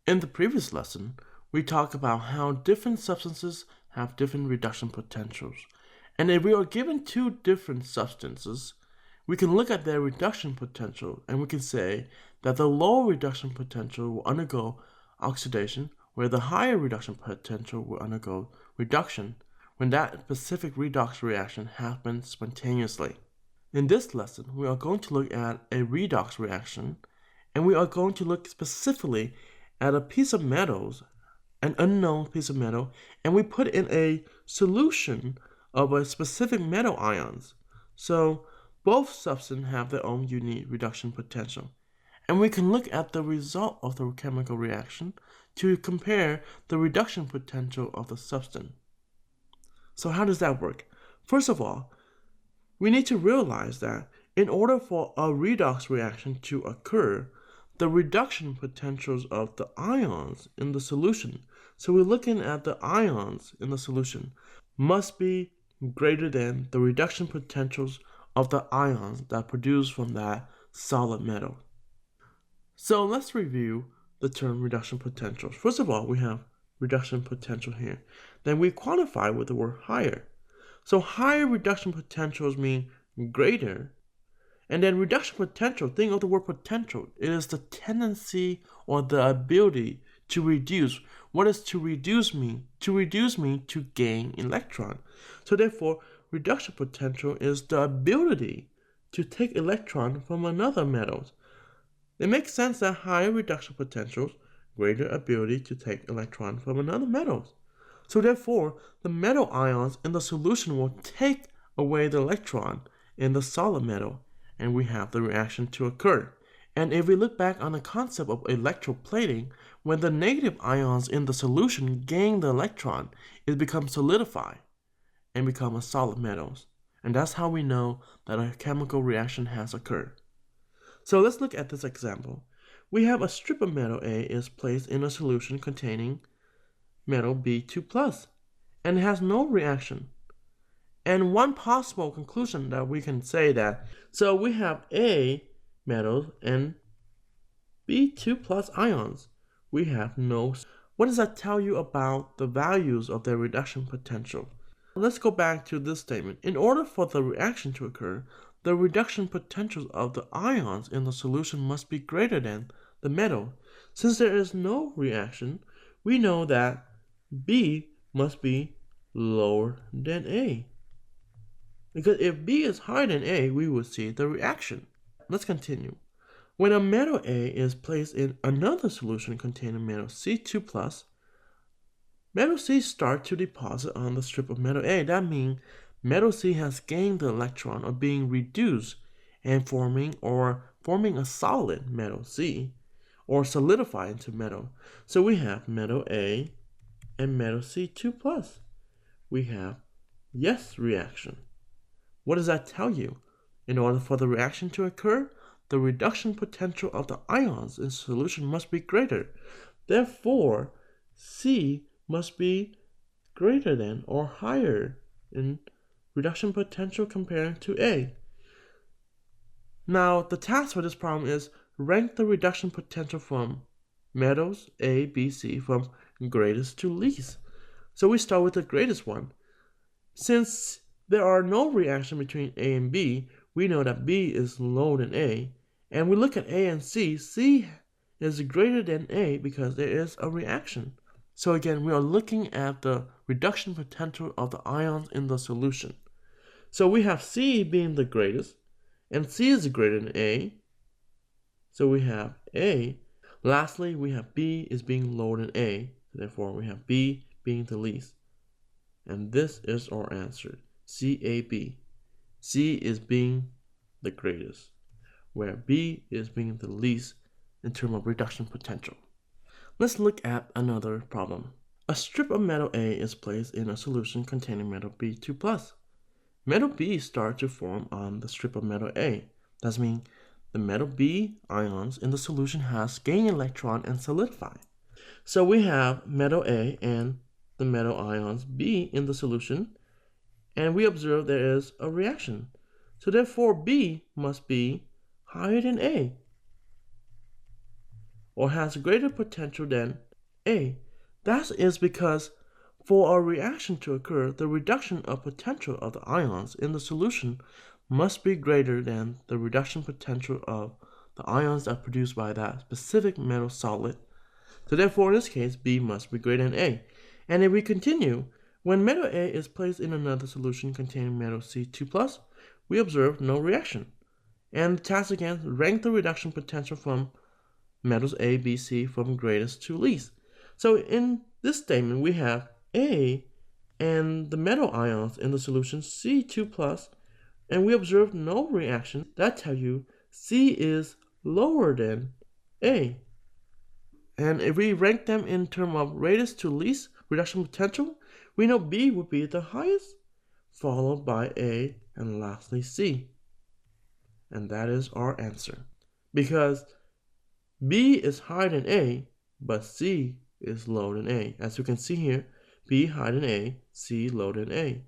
In the previous lesson, we talked about how different substances have different reduction potentials. And if we are given two different substances, we can look at their reduction potential and we can say that the lower reduction potential will undergo oxidation, where the higher reduction potential will undergo reduction when that specific redox reaction happens spontaneously. In this lesson, we are going to look at a redox reaction, and we are going to look specifically at a piece of metals, an unknown piece of metal, and we put in a solution of a specific metal ions. So both substances have their own unique reduction potential. And we can look at the result of the chemical reaction to compare the reduction potential of the substance. So how does that work? First of all, we need to realize that in order for a redox reaction to occur, the reduction potentials of the ions in the solution, so we're looking at the ions in the solution, must be greater than the reduction potentials of the ions that produce from that solid metal. So let's review the term reduction potentials. First of all, we have reduction potential here. Then we quantify with the word higher. So higher reduction potentials mean greater. And then reduction potential, think of the word potential. It is the tendency or the ability to reduce. What does to reduce mean? To reduce means to gain electron. So therefore, reduction potential is the ability to take electron from another metal. It makes sense that higher reduction potentials, greater ability to take electron from another metal. So therefore, the metal ions in the solution will take away the electron in the solid metal, and we have the reaction to occur. And if we look back on the concept of electroplating, when the negative ions in the solution gain the electron, it becomes solidified and become a solid metals. And that's how we know that a chemical reaction has occurred. So let's look at this example. We have a strip of metal A is placed in a solution containing metal B2+, and it has no reaction. And one possible conclusion that we can say that, so we have A metals and B2+ ions. We have no. What does that tell you about the values of their reduction potential? Let's go back to this statement. In order for the reaction to occur, the reduction potentials of the ions in the solution must be greater than the metal. Since there is no reaction, we know that B must be lower than A. Because if B is higher than A, we will see the reaction. Let's continue. When a metal A is placed in another solution containing metal C2+, metal C starts to deposit on the strip of metal A. That means metal C has gained the electron or being reduced and forming a solid metal C or solidify into metal. So we have metal A and metal C2+. We have yes reaction. What does that tell you? In order for the reaction to occur, the reduction potential of the ions in solution must be greater. Therefore, C must be greater than or higher in reduction potential compared to A. Now, the task for this problem is rank the reduction potential from metals A, B, C from greatest to least. So we start with the greatest one. Since there are no reaction between A and B, we know that B is lower than A. And we look at A and C, C is greater than A because there is a reaction. So again, we are looking at the reduction potential of the ions in the solution. So we have C being the greatest, and C is greater than A. So we have A. Lastly, we have B is being lower than A. Therefore, we have B being the least. And this is our answer, CAB. C is being the greatest, where B is being the least in terms of reduction potential. Let's look at another problem. A strip of metal A is placed in a solution containing metal B2+. Metal B starts to form on the strip of metal A. That means the metal B ions in the solution has gained electron and solidified. So we have metal A and the metal ions B in the solution, and we observe there is a reaction. So therefore B must be higher than A. or has greater potential than A. That is because for a reaction to occur, the reduction of potential of the ions in the solution must be greater than the reduction potential of the ions that are produced by that specific metal solid. So therefore, in this case, B must be greater than A. And if we continue, when metal A is placed in another solution containing metal C2+, we observe no reaction. And the task again, rank the reduction potential from metals A, B, C from greatest to least. So in this statement, we have A and the metal ions in the solution C2+, and we observe no reaction. That tells you C is lower than A. And if we rank them in terms of greatest to least reduction potential, we know B would be the highest, followed by A, and lastly C. And that is our answer. Because B is higher than A, but C is lower than A. As you can see here, B higher than A, C lower than A.